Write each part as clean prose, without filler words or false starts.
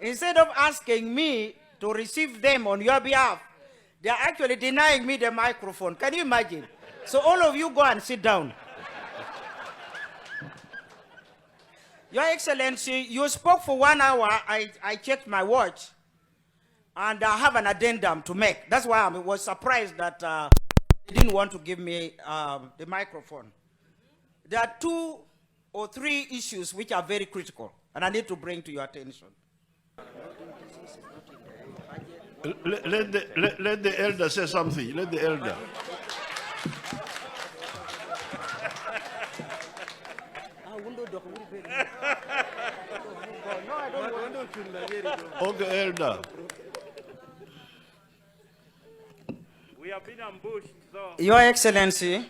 Instead of asking me to receive them on your behalf, they are actually denying me the microphone. Can you imagine? So all of you go and sit down. Your Excellency, you spoke for 1 hour. I checked my watch, and I have an addendum to make. That's why I was surprised that you didn't want to give me the microphone. There are 2 or 3 issues which are very critical, and I need to bring to your attention. Let the elder say something. Let the elder. Okay, elder. We have been ambushed, so. Your Excellency,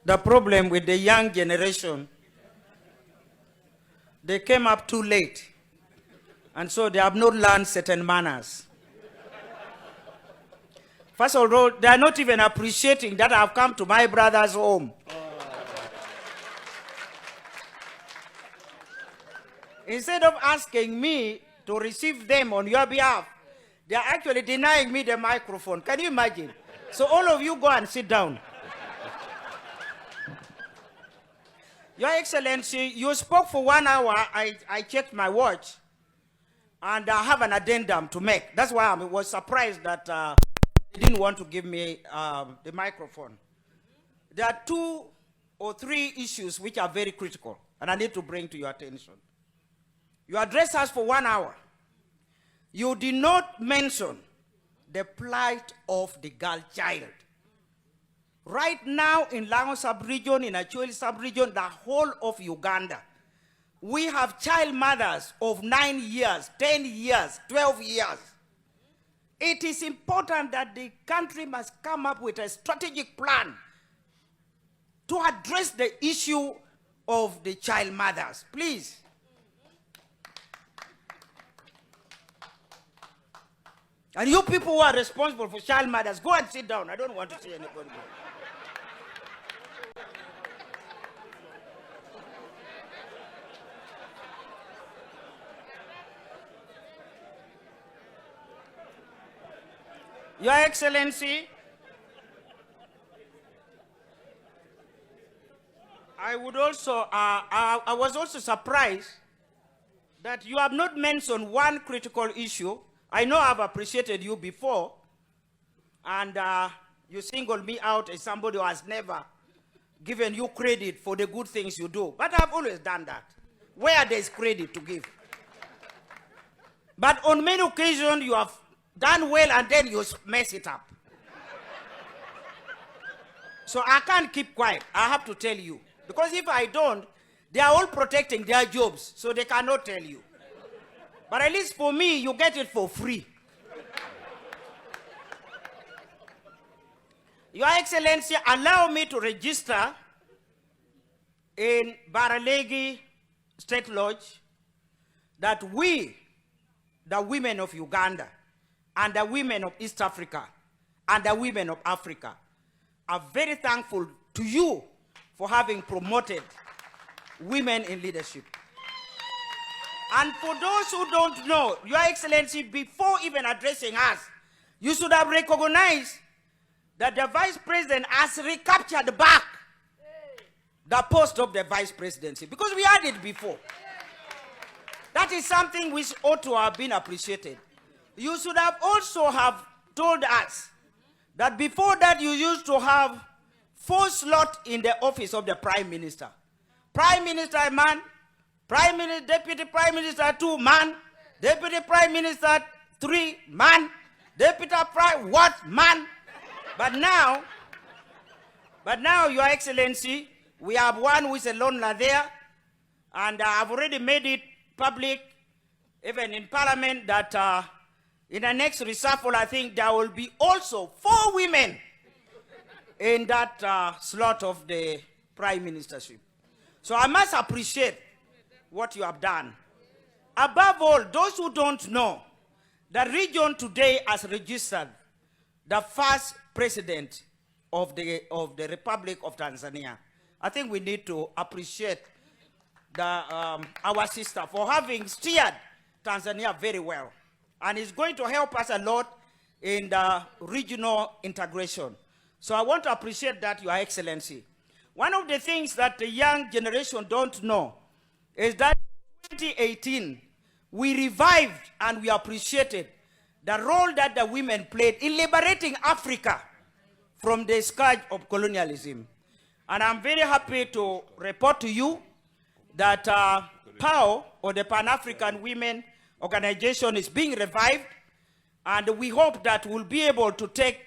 the problem with the young generation, they came up too late, and so they have not learned certain manners. First of all, they are not even appreciating that I have come to my brother's home. Instead of asking me to receive them on your behalf, they are actually denying me the microphone. Can you imagine? So all of you go and sit down. Your Excellency, you spoke for 1 hour. I checked my watch, and I have an addendum to make. That's why I was surprised that you didn't want to give me the microphone. There are 2 or 3 issues which are very critical, and I need to bring to your attention. You addressed us for 1 hour. You did not mention the plight of the girl child. Right now in Lango sub-region, in Acholi sub-region, the whole of Uganda, we have child mothers of 9 years, 10 years, 12 years. It is important that the country must come up with a strategic plan to address the issue of the child mothers. Please. And you people who are responsible for child mothers, go and sit down. I don't want to see anybody more. Your Excellency, I was also surprised that you have not mentioned one critical issue. I know I've appreciated you before, and you singled me out as somebody who has never given you credit for the good things you do. But I've always done that, where there's credit to give. But on many occasions, you have done well, and then you mess it up. So I can't keep quiet. I have to tell you. Because if I don't, they are all protecting their jobs, so they cannot tell you. But at least for me, you get it for free. Your Excellency, allow me to register in Baralegi State Lodge that we, the women of Uganda, and the women of East Africa, and the women of Africa, are very thankful to you for having promoted women in leadership. And for those who don't know, Your Excellency, before even addressing us, you should have recognized that the Vice President has recaptured back the post of the Vice Presidency, because we had it before. That is something which ought to have been appreciated. You should have also have told us that before that you used to have 4 slots in the office of the Prime Minister. Prime Minister, man. Prime Minister, Deputy Prime Minister 2, man. Deputy Prime Minister 3, man. Deputy Prime, what, man? But now, Your Excellency, we have one who is a loner there, and I've already made it public, even in Parliament, that in the next reshuffle, I think there will be also 4 women in that slot of the Prime Ministership. So I must appreciate what you have done. Above all, those who don't know, the region today has registered the first president of the Republic of Tanzania. I think we need to appreciate our sister for having steered Tanzania very well. And it's going to help us a lot in the regional integration. So I want to appreciate that, Your Excellency. One of the things that the young generation don't know is that in 2018, we revived and we appreciated the role that the women played in liberating Africa from the scourge of colonialism. And I'm very happy to report to you that PAO, or the Pan-African Women Organization, is being revived, and we hope that we'll be able to take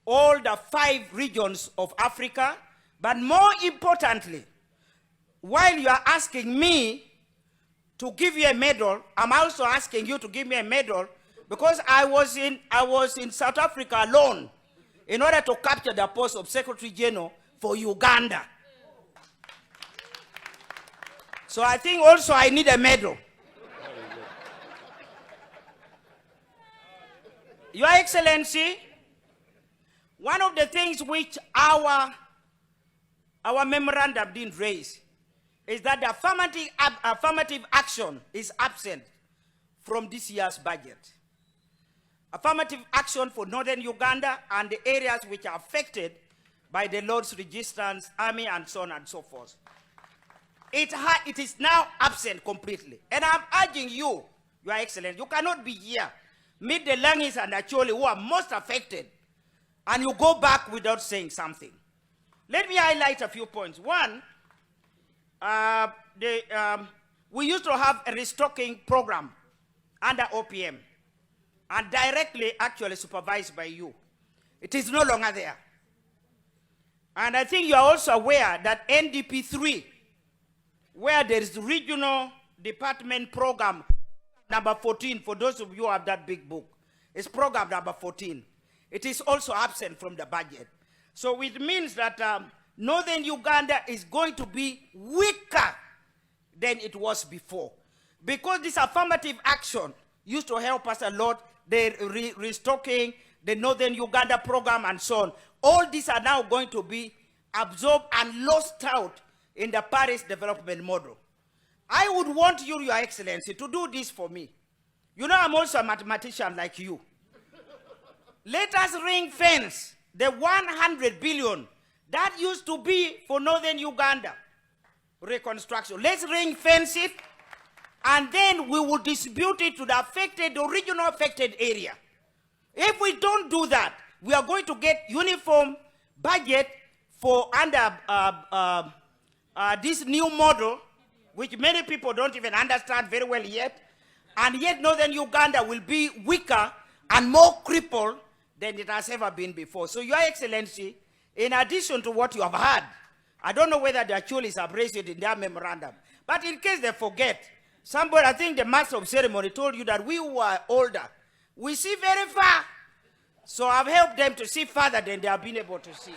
all the 5 regions of Africa. But more importantly, while you are asking me to give you a medal, I'm also asking you to give me a medal, because I was in South Africa alone in order to capture the post of Secretary General for Uganda. So I think also I need a medal. Your Excellency, one of the things which our memorandum didn't raise is that the affirmative action is absent from this year's budget. Affirmative action for northern Uganda and the areas which are affected by the Lord's Resistance Army and so on and so forth. It is now absent completely. And I'm urging you, Your Excellency, you cannot be here, meet the Langis and Acholi who are most affected, and you go back without saying something. Let me highlight a few points. One, we used to have a restocking program under OPM, and directly actually supervised by you. It is no longer there. And I think you are also aware that NDP 3, where there is regional department program number 14, for those of you who have that big book, is program number 14. It is also absent from the budget. So it means that northern Uganda is going to be weaker than it was before. Because this affirmative action used to help us a lot, the restocking, the northern Uganda program and so on. All these are now going to be absorbed and lost out in the Paris development model. I would want you, Your Excellency, to do this for me. You know, I'm also a mathematician like you. Let us ring fence the 100 billion that used to be for northern Uganda reconstruction. Let's ring fence it, and then we will distribute it to the original affected area. If we don't do that, we are going to get uniform budget for under this new model, which many people don't even understand very well yet, and yet northern Uganda will be weaker and more crippled than it has ever been before. So, Your Excellency, in addition to what you have heard, I don't know whether the Achulis have raised it in their memorandum, but in case they forget, somebody, I think the master of ceremony told you that we who are older, we see very far. So I've helped them to see farther than they have been able to see.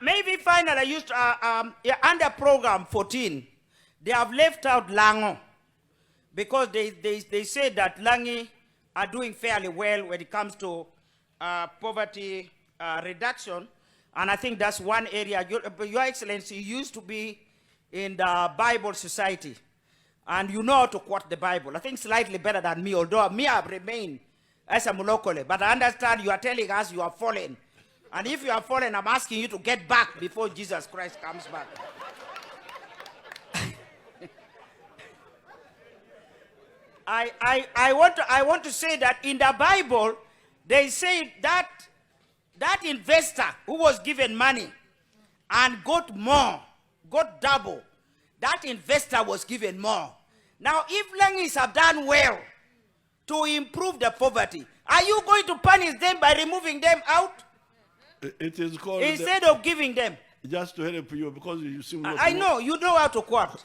Maybe finally, I used under program 14, they have left out Lango, because they say that Langi are doing fairly well when it comes to poverty reduction. And I think that's one area. Your Excellency, you used to be in the Bible Society, and you know how to quote the Bible. I think slightly better than me, although me I've remained as a Mulokole. But I understand you are telling us you are fallen. And if you are fallen, I'm asking you to get back before Jesus Christ comes back. I want to say that in the Bible, they say that that investor who was given money and got more, got double, that investor was given more. Now, if Langis have done well to improve the poverty, are you going to punish them by removing them out? It is called... Instead of giving them. Just to help you, because you seem... I know, you know how to quote.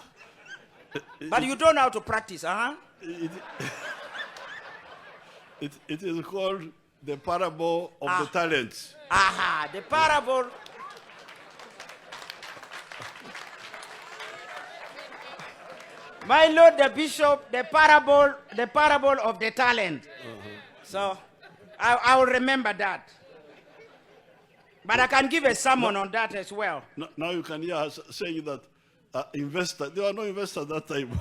But you don't know how to practice, It is called the parable of the talents. The parable. My Lord the Bishop, the parable of the talent. So I will remember that. But I can give a sermon on that as well. Now you can hear us saying that investor, there were no investors that time.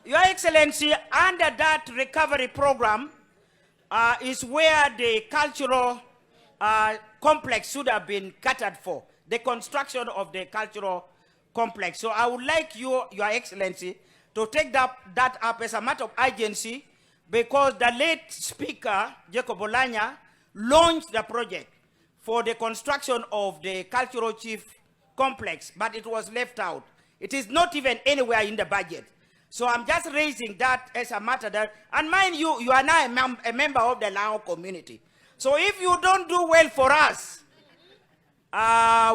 Your Excellency, under that recovery program is where the cultural complex should have been catered for, the construction of the cultural complex. So I would like you, Your Excellency, to take that up as a matter of urgency, because the late Speaker, Jacob Olanya, launched the project for the construction of the cultural chief complex, but it was left out. It is not even anywhere in the budget. So I'm just raising that as a matter that, and mind you, you are now a member of the Lao community. So if you don't do well for us,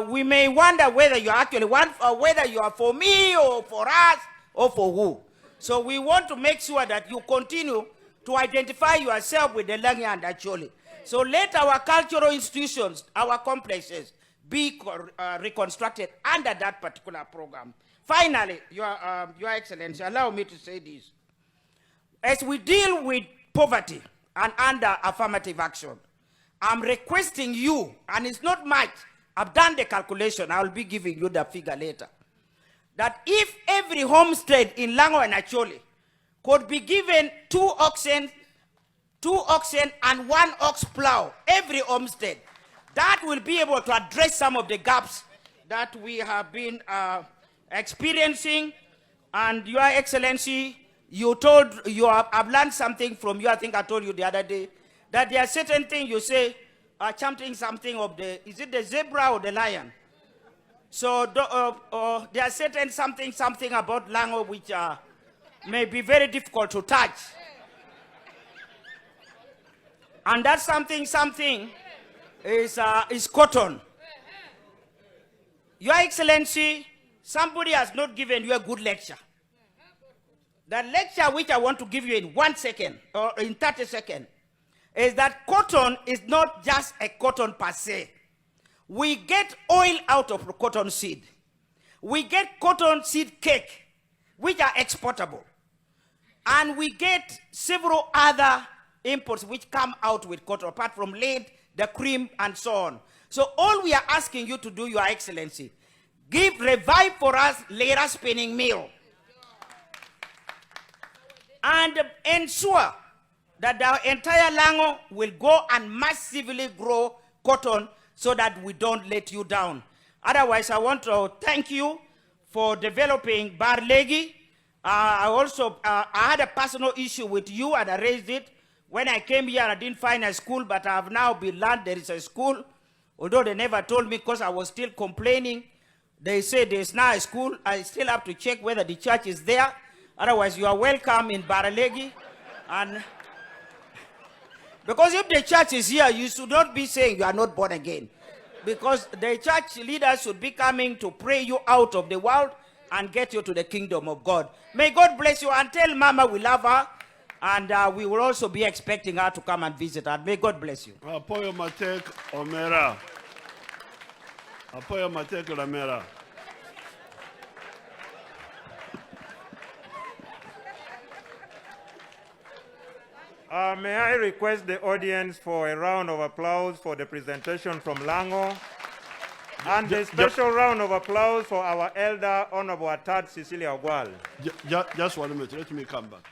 we may wonder whether you actually want, or whether you are for me or for us or for who. So we want to make sure that you continue to identify yourself with the Langi and Acholi. So let our cultural institutions, our complexes, be reconstructed under that particular program. Finally, Your Excellency, allow me to say this. As we deal with poverty and under affirmative action, I'm requesting you, and it's not much, I've done the calculation, I'll be giving you the figure later, that if every homestead in Lango and Acholi could be given 2 oxen and 1 ox plow, every homestead, that will be able to address some of the gaps that we have been experiencing. And Your Excellency, I've learned something from you. I think I told you the other day that there are certain things you say, something of the, is it the zebra or the lion? So there are certain something about Lango which may be very difficult to touch. And that something is cotton. Your Excellency, somebody has not given you a good lecture. The lecture which I want to give you in 1 second, or in 30 seconds, is that cotton is not just a cotton per se. We get oil out of cotton seed. We get cotton seed cake, which are exportable. And we get several other imports which come out with cotton, apart from lead, the cream, and so on. So all we are asking you to do, Your Excellency, revive for us Lera spinning mill. And ensure that the entire Lango will go and massively grow cotton so that we don't let you down. Otherwise, I want to thank you for developing Barlegi. I had a personal issue with you, and I raised it. When I came here, I didn't find a school, but I have now been learned there is a school. Although they never told me because I was still complaining. They say there's now a school. I still have to check whether the church is there. Otherwise, you are welcome in Baralegi. And because if the church is here, you should not be saying you are not born again. Because the church leaders should be coming to pray you out of the world and get you to the kingdom of God. May God bless you, and tell Mama we love her. And we will also be expecting her to come and visit her. May God bless you. Apoyo Matek Omera. Apoyo Matek Omera. May I request the audience for a round of applause for the presentation from Lango, and a special round of applause for our elder, Honorable Attad Cecilia Ogwal. Just 1 minute, let me come back.